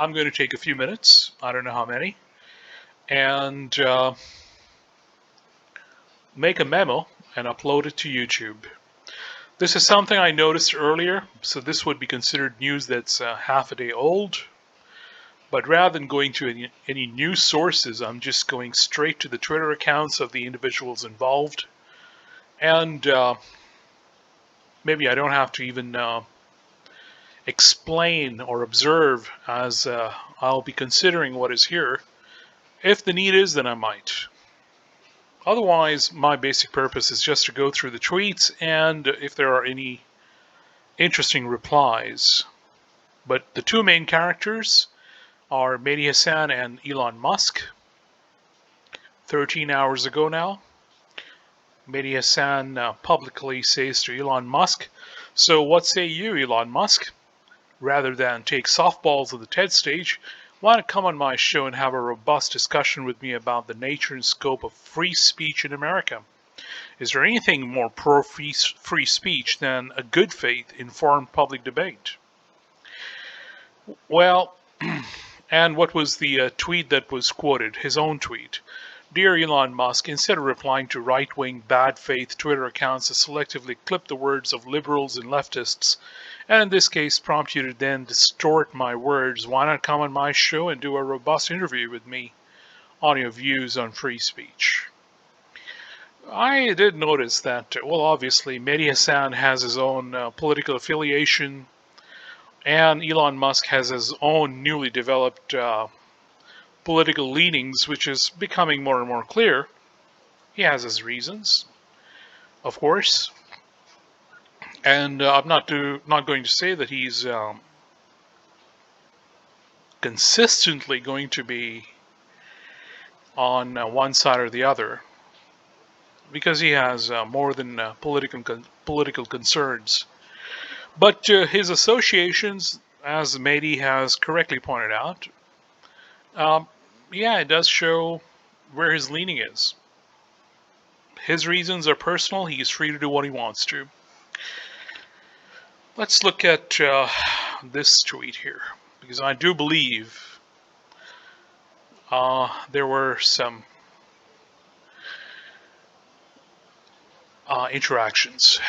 I'm going to take a few minutes, I don't know how many, and make a memo and upload it to YouTube. This is something I noticed earlier, so this would be considered news that's half a day old. But rather than going to any news sources, I'm just going straight to the Twitter accounts of the individuals involved. And maybe I don't have to even explain or observe, as I'll be considering what is here. If the need is, then I might. Otherwise, my basic purpose is just to go through the tweets and if there are any interesting replies. But the two main characters are Mehdi Hasan and Elon Musk. 13 hours ago now, Mehdi Hasan publicly says to Elon Musk, "So what say you, Elon Musk? Rather than take softballs at the TED stage, why not come on my show and have a robust discussion with me about the nature and scope of free speech in America? Is there anything more pro-free speech than a good faith, informed public debate?" Well, and what was the tweet that was quoted? His own tweet. "Dear Elon Musk, instead of replying to right-wing bad faith Twitter accounts that selectively clip the words of liberals and leftists, and in this case prompt you to then distort my words, why not come on my show and do a robust interview with me on your views on free speech?" I did notice that, well, obviously, Mehdi Hasan has his own political affiliation, and Elon Musk has his own newly developed political leanings, which is becoming more and more clear. He has his reasons, of course, and I'm not going to say that he's consistently going to be on one side or the other, because he has more than political concerns. But his associations, as Mehdi has correctly pointed out, yeah, it does show where his leaning is. His reasons are personal. He is free to do what he wants to. Let's look at this tweet here, because I do believe there were some interactions.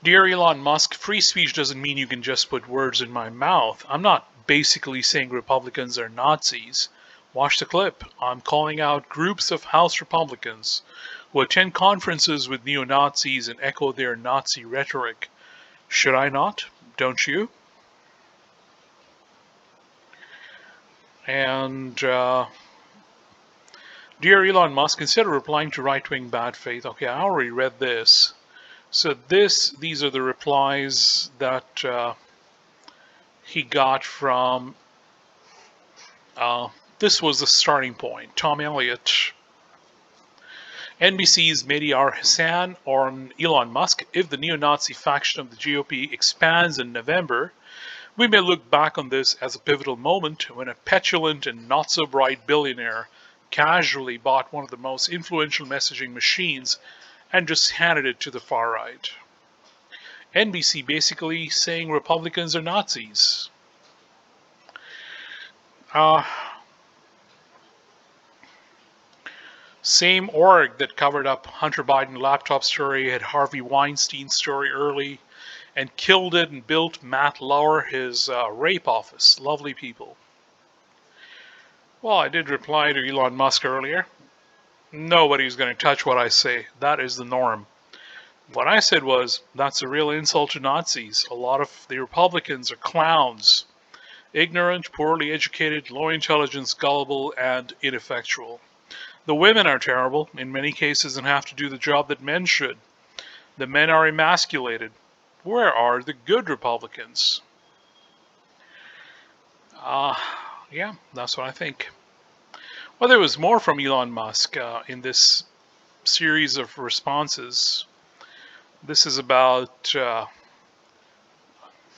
"Dear Elon Musk, free speech doesn't mean you can just put words in my mouth. I'm not basically saying Republicans are Nazis. Watch the clip. I'm calling out groups of House Republicans who attend conferences with neo-Nazis and echo their Nazi rhetoric. Should I not? Don't you?" And "Dear Elon Musk, instead of replying to right-wing bad faith," okay, I already read this. So these are the replies that he got from, this was the starting point. Tom Elliott. "NBC's Mehdi Hasan on Elon Musk. If the neo-Nazi faction of the GOP expands in November, we may look back on this as a pivotal moment when a petulant and not-so-bright billionaire casually bought one of the most influential messaging machines and just handed it to the far right." NBC basically saying Republicans are Nazis. Same org that covered up Hunter Biden laptop story had Harvey Weinstein story early and killed it and built Matt Lauer his rape office. Lovely people. Well, I did reply to Elon Musk earlier. Nobody's going to touch what I say. That is the norm. What I said was, that's a real insult to Nazis. A lot of the Republicans are clowns. Ignorant, poorly educated, low intelligence, gullible, and ineffectual. The women are terrible, in many cases, and have to do the job that men should. The men are emasculated. Where are the good Republicans? Yeah, that's what I think. Well, there was more from Elon Musk in this series of responses. This is about,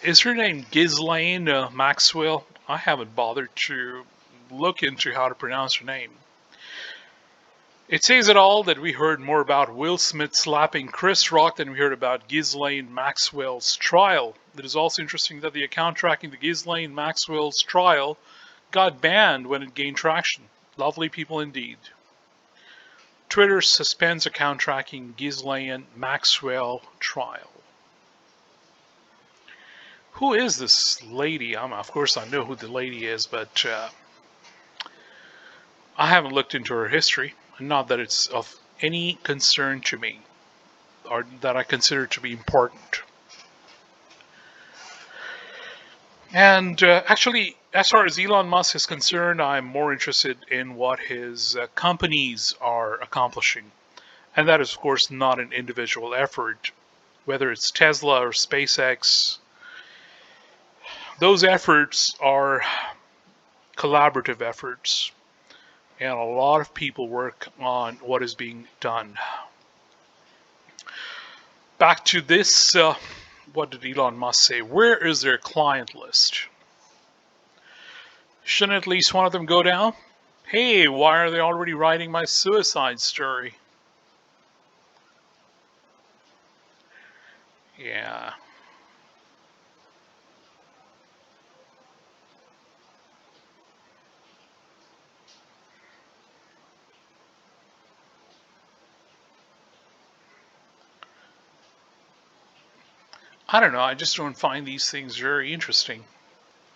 is her name Ghislaine Maxwell? I haven't bothered to look into how to pronounce her name. It says it all that we heard more about Will Smith slapping Chris Rock than we heard about Ghislaine Maxwell's trial. It is also interesting that the account tracking the Ghislaine Maxwell's trial got banned when it gained traction. Lovely people indeed. Twitter suspends account tracking Ghislaine Maxwell trial. Who is this lady? Of course, I know who the lady is, but I haven't looked into her history. Not that it's of any concern to me, or that I consider to be important. And actually, as far as Elon Musk is concerned, I'm more interested in what his companies are accomplishing. And that is, of course, not an individual effort. Whether it's Tesla or SpaceX, those efforts are collaborative efforts. And a lot of people work on what is being done. Back to this, what did Elon Musk say? Where is their client list? Shouldn't at least one of them go down? Hey, why are they already writing my suicide story? Yeah. I don't know, I just don't find these things very interesting.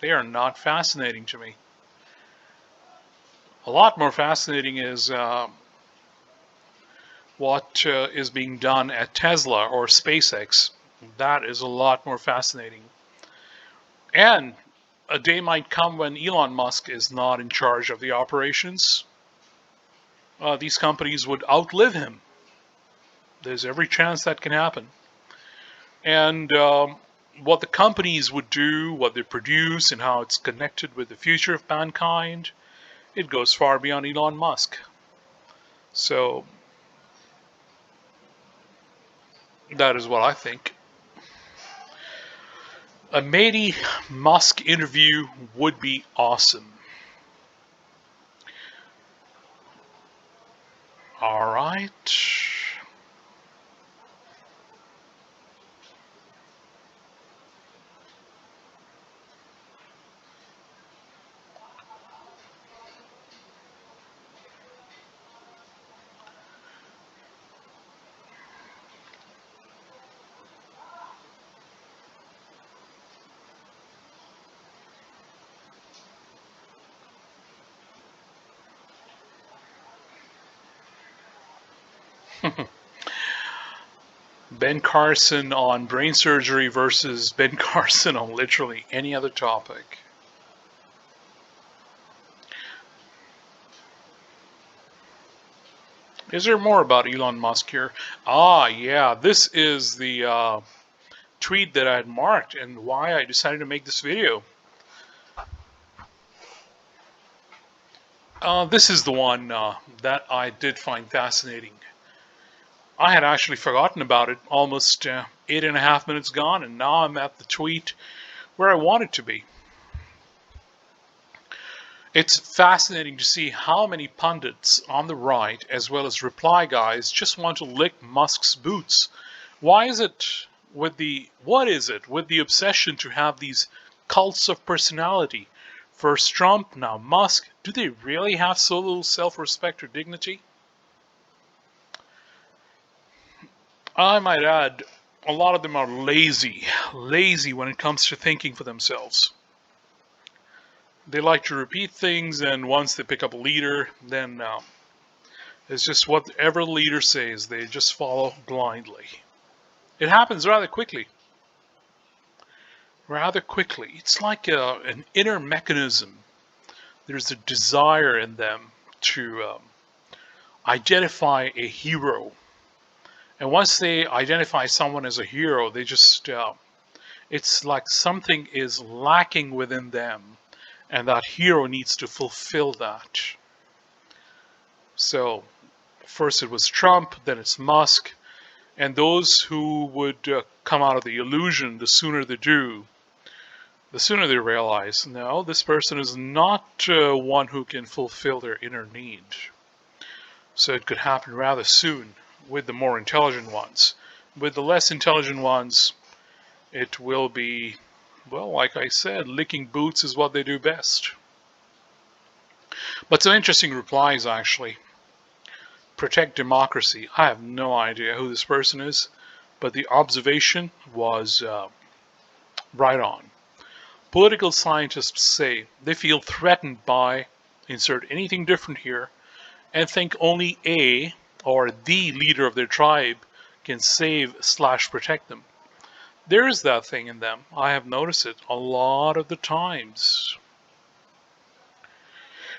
They are not fascinating to me. A lot more fascinating is what is being done at Tesla or SpaceX. That is a lot more fascinating. And a day might come when Elon Musk is not in charge of the operations. These companies would outlive him. There's every chance that can happen. And what the companies would do, what they produce, and how it's connected with the future of mankind, it goes far beyond Elon Musk. So that is what I think. A Mehdi Musk interview would be awesome. All right. Ben Carson on brain surgery versus Ben Carson on literally any other topic. Is there more about Elon Musk here? Ah, yeah, this is the tweet that I had marked and why I decided to make this video. This is the one that I did find fascinating. I had actually forgotten about it, almost 8.5 minutes gone, and now I'm at the tweet where I want it to be. It's fascinating to see how many pundits on the right, as well as reply guys, just want to lick Musk's boots. What is it with the obsession to have these cults of personality? First Trump, now Musk. Do they really have so little self-respect or dignity? I might add, a lot of them are lazy when it comes to thinking for themselves. They like to repeat things, and once they pick up a leader, then it's just whatever the leader says, they just follow blindly. It happens rather quickly. It's like an inner mechanism. There's a desire in them to identify a hero. And once they identify someone as a hero, they just, it's like something is lacking within them, and that hero needs to fulfill that. So, first it was Trump, then it's Musk, and those who would come out of the illusion, the sooner they do, the sooner they realize, no, this person is not one who can fulfill their inner need. So it could happen rather soon with the more intelligent ones. With the less intelligent ones, it will be, well, like I said, licking boots is what they do best. But some interesting replies, actually. Protect democracy. I have no idea who this person is, but the observation was right on. Political scientists say they feel threatened by, insert anything different here, and think only a or the leader of their tribe can save/protect them. There is that thing in them. I have noticed it a lot of the times.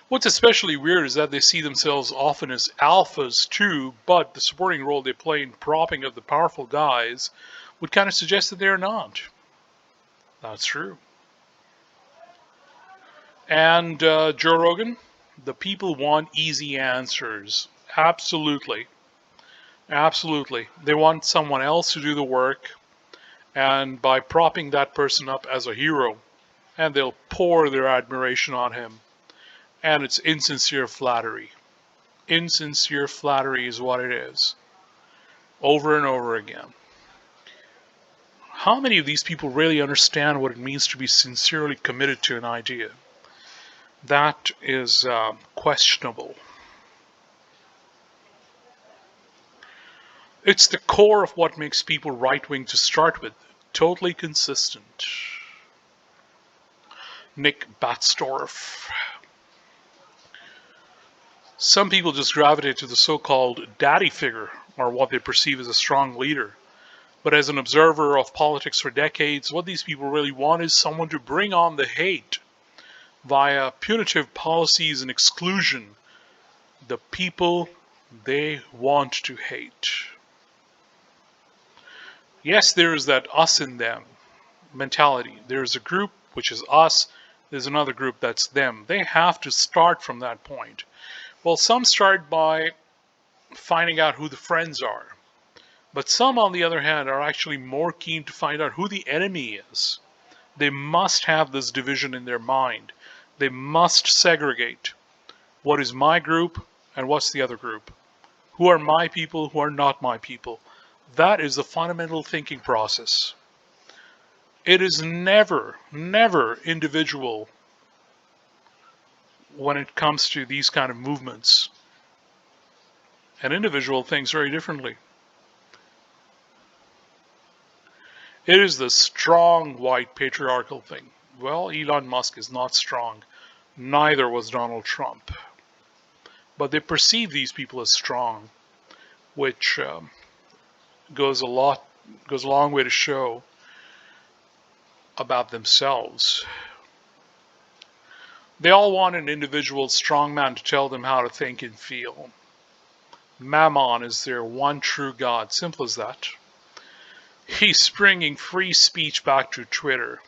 What's especially weird is that they see themselves often as alphas too, but the supporting role they play in propping up the powerful guys would kind of suggest that they're not. That's true. And Joe Rogan, the people want easy answers. Absolutely. Absolutely. They want someone else to do the work, and by propping that person up as a hero, and they'll pour their admiration on him. And it's insincere flattery. Insincere flattery is what it is. Over and over again. How many of these people really understand what it means to be sincerely committed to an idea? That is questionable. It's the core of what makes people right-wing to start with. Totally consistent. Nick Batsdorf. Some people just gravitate to the so-called daddy figure, or what they perceive as a strong leader. But as an observer of politics for decades, what these people really want is someone to bring on the hate via punitive policies and exclusion. The people they want to hate. Yes, there is that us and them mentality. There's a group which is us, there's another group that's them. They have to start from that point. Well, some start by finding out who the friends are. But some, on the other hand, are actually more keen to find out who the enemy is. They must have this division in their mind. They must segregate what is my group and what's the other group. Who are my people, who are not my people. That is the fundamental thinking process. It is never, never individual when it comes to these kind of movements. An individual thinks very differently. It is the strong white patriarchal thing. Well, Elon Musk is not strong. Neither was Donald Trump. But they perceive these people as strong, which goes a long way to show about themselves. They all want an individual strongman to tell them how to think and feel. Mammon is their one true god. Simple as that. He's bringing free speech back to Twitter.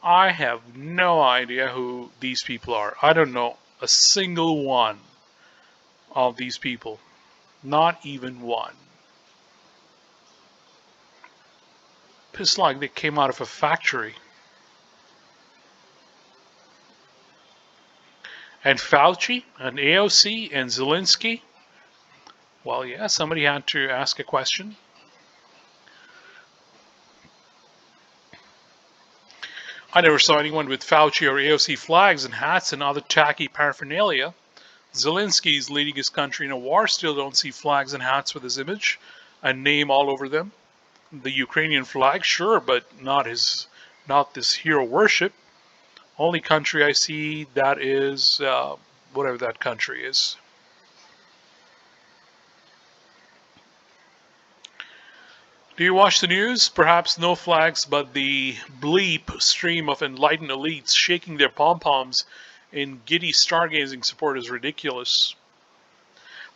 I have no idea who these people are. I don't know a single one of these people. Not even one. It's like they came out of a factory. And Fauci and AOC and Zelensky. Well, yeah, somebody had to ask a question. I never saw anyone with Fauci or AOC flags and hats and other tacky paraphernalia. Zelensky's leading his country in a war, still don't see flags and hats with his image and name all over them. The Ukrainian flag, sure, but not this hero worship. Only country I see that is whatever that country is. Do you watch the news? Perhaps no flags, but the bleep stream of enlightened elites shaking their pom-poms in giddy stargazing support is ridiculous.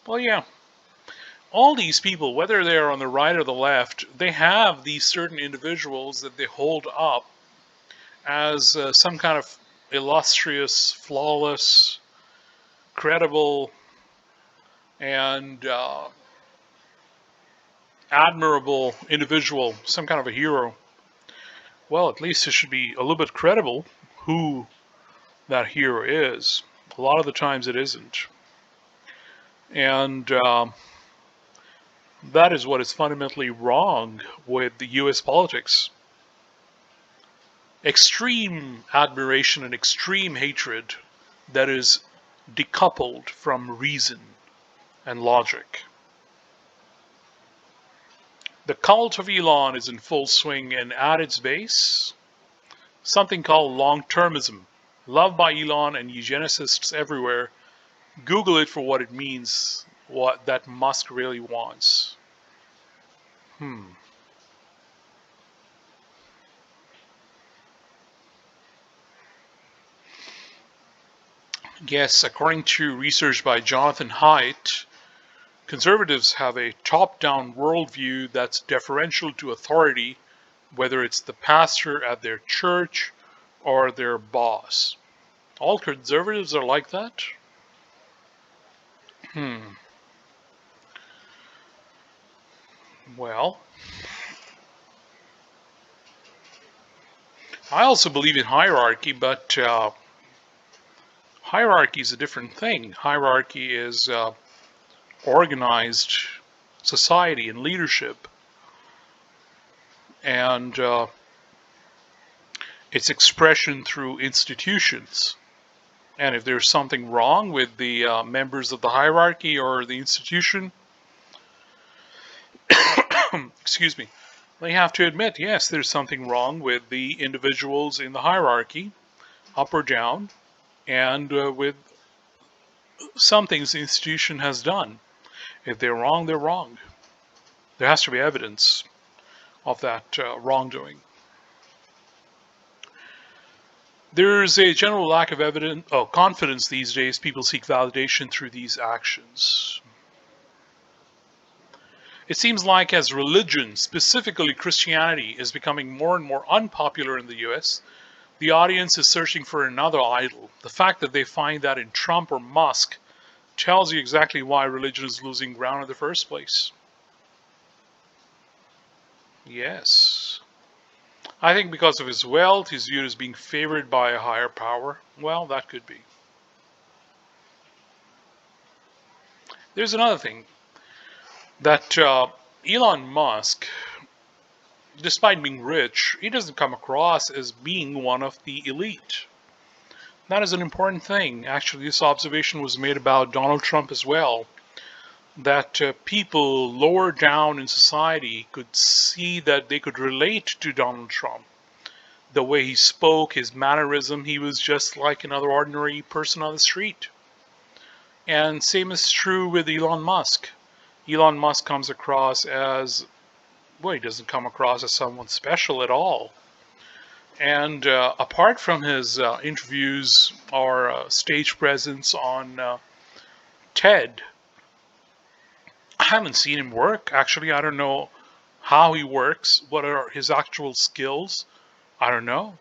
Well, yeah. All these people, whether they're on the right or the left, they have these certain individuals that they hold up as some kind of illustrious, flawless, credible, and admirable individual, some kind of a hero. Well, at least it should be a little bit credible who that hero is. A lot of the times it isn't. And that is what is fundamentally wrong with the US politics. Extreme admiration and extreme hatred that is decoupled from reason and logic. The cult of Elon is in full swing, and at its base, something called long-termism, loved by Elon and eugenicists everywhere. Google it for what it means, what that Musk really wants. Yes, according to research by Jonathan Haidt, conservatives have a top-down worldview that's deferential to authority, whether it's the pastor at their church or their boss. All conservatives are like that? Well, I also believe in hierarchy, but hierarchy is a different thing. Hierarchy is organized society and leadership, and its expression through institutions. And if there's something wrong with the members of the hierarchy or the institution, excuse me, they have to admit, yes, there's something wrong with the individuals in the hierarchy, up or down, and with some things the institution has done. If they're wrong, they're wrong. There has to be evidence of that wrongdoing. There's a general lack of confidence these days. People seek validation through these actions. It seems like as religion, specifically Christianity, is becoming more and more unpopular in the US, the audience is searching for another idol. The fact that they find that in Trump or Musk tells you exactly why religion is losing ground in the first place. Yes. I think because of his wealth, he's viewed as being favored by a higher power. Well, that could be. There's another thing that Elon Musk, despite being rich, he doesn't come across as being one of the elite. That is an important thing. Actually, this observation was made about Donald Trump as well, that people lower down in society could see that they could relate to Donald Trump. The way he spoke, his mannerism, he was just like another ordinary person on the street. And same is true with Elon Musk. Elon Musk comes across as, well, he doesn't come across as someone special at all. And apart from his interviews or stage presence on TED, I haven't seen him work. Actually, I don't know how he works. What are his actual skills? I don't know.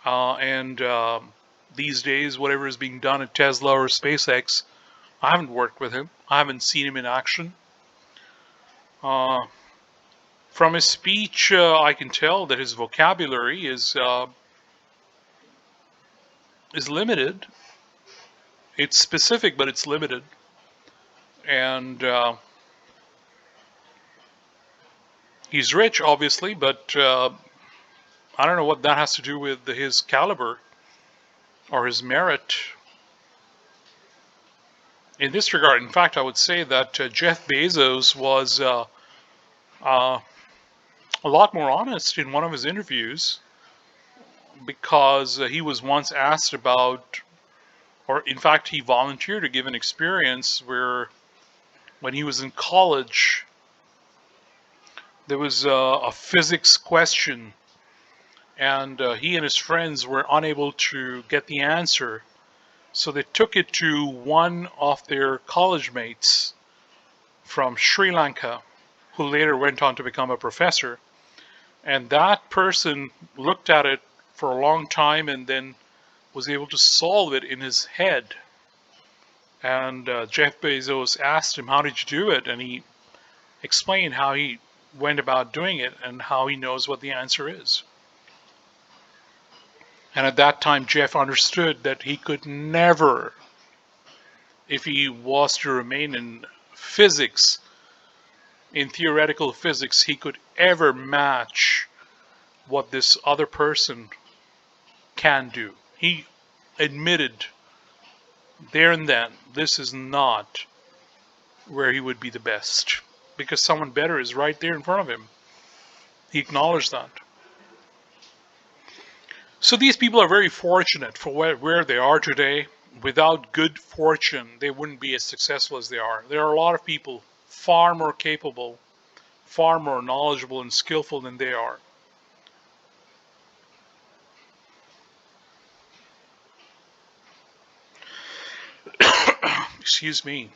And these days, whatever is being done at Tesla or SpaceX, I haven't worked with him. I haven't seen him in action. From his speech, I can tell that his vocabulary is limited. It's specific, but it's limited. And he's rich, obviously, but I don't know what that has to do with his caliber or his merit. In this regard, in fact, I would say that Jeff Bezos was a lot more honest in one of his interviews, because he was once asked about, or in fact, he volunteered to give an experience where when he was in college, there was a physics question, and he and his friends were unable to get the answer. So they took it to one of their college mates from Sri Lanka, who later went on to become a professor. And that person looked at it for a long time and then was able to solve it in his head. And Jeff Bezos asked him, "How did you do it?" And he explained how he went about doing it and how he knows what the answer is. And at that time, Jeff understood that he could never if he was to remain in physics, in theoretical physics, he could ever match what this other person can do. He admitted there and then this is not where he would be the best because someone better is right there in front of him. He acknowledged that. So these people are very fortunate for where they are today. Without good fortune, they wouldn't be as successful as they are. There are a lot of people far more capable, far more knowledgeable and skillful than they are. Excuse me.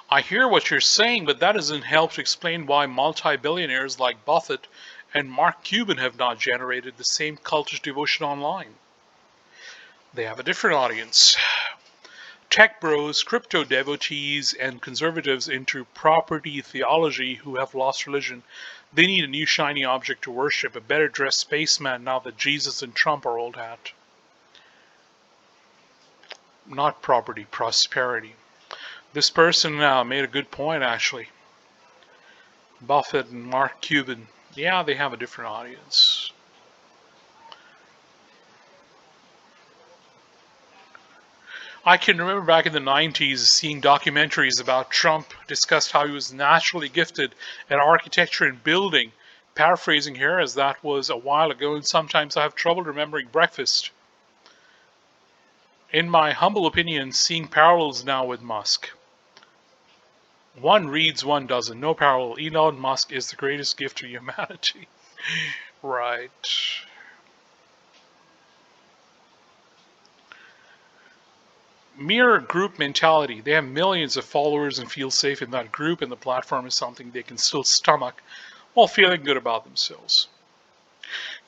I hear what you're saying, but that doesn't help to explain why multi-billionaires like Buffett and Mark Cuban have not generated the same cultish devotion online. They have a different audience. Tech bros, crypto devotees, and conservatives into property theology who have lost religion. They need a new shiny object to worship, a better dressed spaceman now that Jesus and Trump are old hat. Not property, prosperity. This person made a good point, actually. Buffett and Mark Cuban. Yeah, they have a different audience. I can remember back in the 90s seeing documentaries about Trump discussed how he was naturally gifted at architecture and building. Paraphrasing here, as that was a while ago, and sometimes I have trouble remembering breakfast. In my humble opinion, seeing parallels now with Musk. One reads, one doesn't. No parallel. Elon Musk is the greatest gift to humanity. Right. Mere group mentality. They have millions of followers and feel safe in that group, and the platform is something they can still stomach while feeling good about themselves.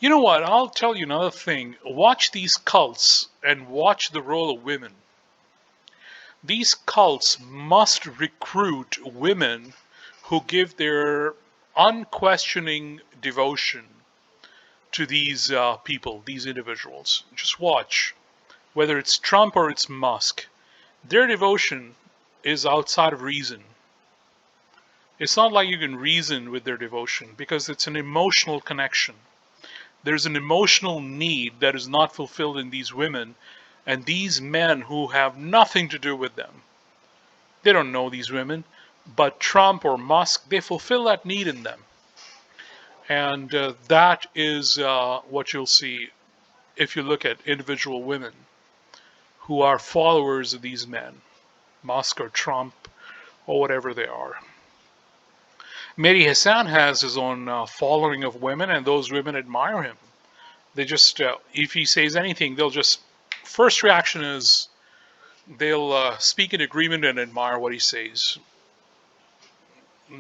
You know what? I'll tell you another thing. Watch these cults and watch the role of women. These cults must recruit women who give their unquestioning devotion to these people, these individuals. Just watch. Whether it's Trump or it's Musk, their devotion is outside of reason. It's not like you can reason with their devotion because it's an emotional connection. There's an emotional need that is not fulfilled in these women and these men who have nothing to do with them. They don't know these women, but Trump or Musk, they fulfill that need in them. And that is what you'll see if you look at individual women who are followers of these men, Musk or Trump or whatever they are. Mehdi Hasan has his own following of women, and those women admire him. They just, if he says anything, they'll just, first reaction is they'll speak in agreement and admire what he says.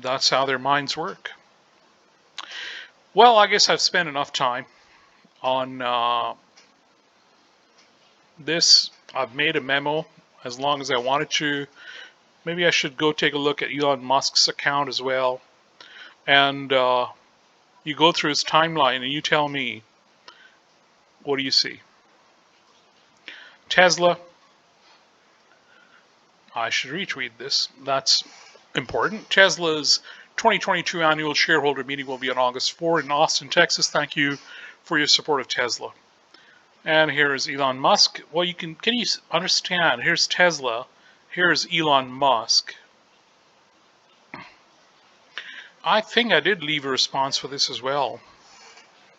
That's how their minds work. Well, I guess I've spent enough time on this. I've made a memo as long as I wanted to. Maybe I should go take a look at Elon Musk's account as well. And you go through his timeline and you tell me, what do you see? Tesla. I should retweet this. That's important. Tesla's 2022 annual shareholder meeting will be on August 4 in Austin, Texas. Thank you for your support of Tesla. And here is Elon Musk. Well, can you understand? Here's Tesla. Here's Elon Musk. I think I did leave a response for this as well.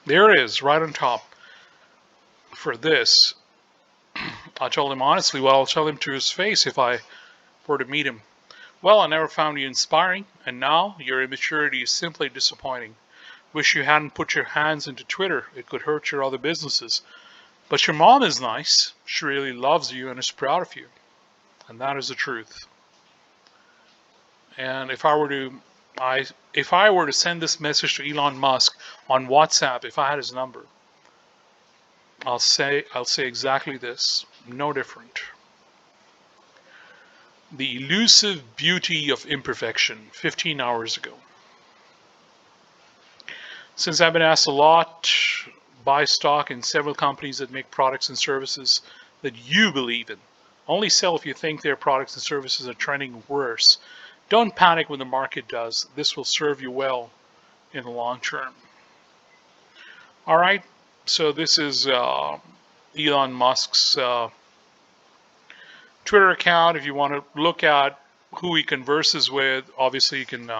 There it is, right on top. For this, I told him honestly, well, I'll tell him to his face if I were to meet him. Well, I never found you inspiring, and now your immaturity is simply disappointing. Wish you hadn't put your hands into Twitter. It could hurt your other businesses. But your mom is nice. She really loves you and is proud of you. And that is the truth. And if I were to send this message to Elon Musk on WhatsApp, if I had his number, I'll say exactly this. No different. The elusive beauty of imperfection, 15 hours ago. Since I've been asked a lot Buy stock in several companies that make products and services that you believe in. Only sell if you think their products and services are trending worse. Don't panic when the market does. This will serve you well in the long term. All right, so this is Elon Musk's Twitter account. If you want to look at who he converses with, obviously you can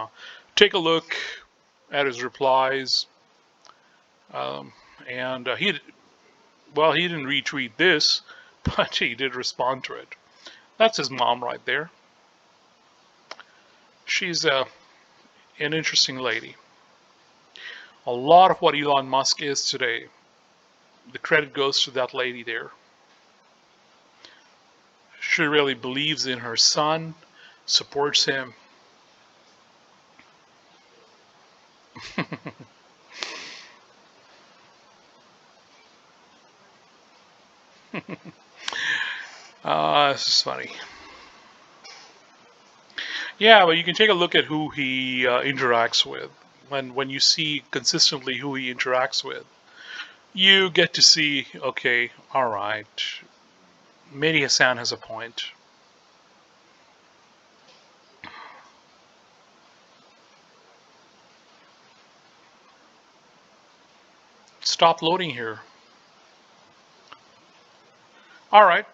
take a look at his replies. And he didn't retweet this, but he did respond to it. That's his mom right there. She's an interesting lady. A lot of what Elon Musk is today, the credit goes to that lady there. She really believes in her son, supports him. This is funny. Yeah, but you can take a look at who he interacts with. When you see consistently who he interacts with, you get to see, okay, all right, Mehdi Hasan has a point. Stop loading here. All right,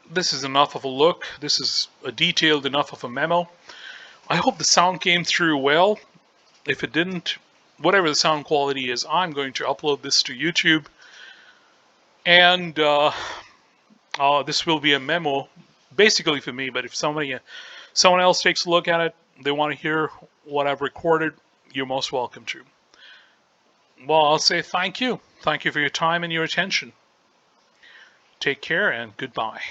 this is enough of a look. This is a detailed enough of a memo. I hope the sound came through well. If it didn't, whatever the sound quality is, I'm going to upload this to YouTube. And this will be a memo, basically for me, but if someone else takes a look at it, they want to hear what I've recorded, you're most welcome to. Well, I'll say thank you. Thank you for your time and your attention. Take care and goodbye.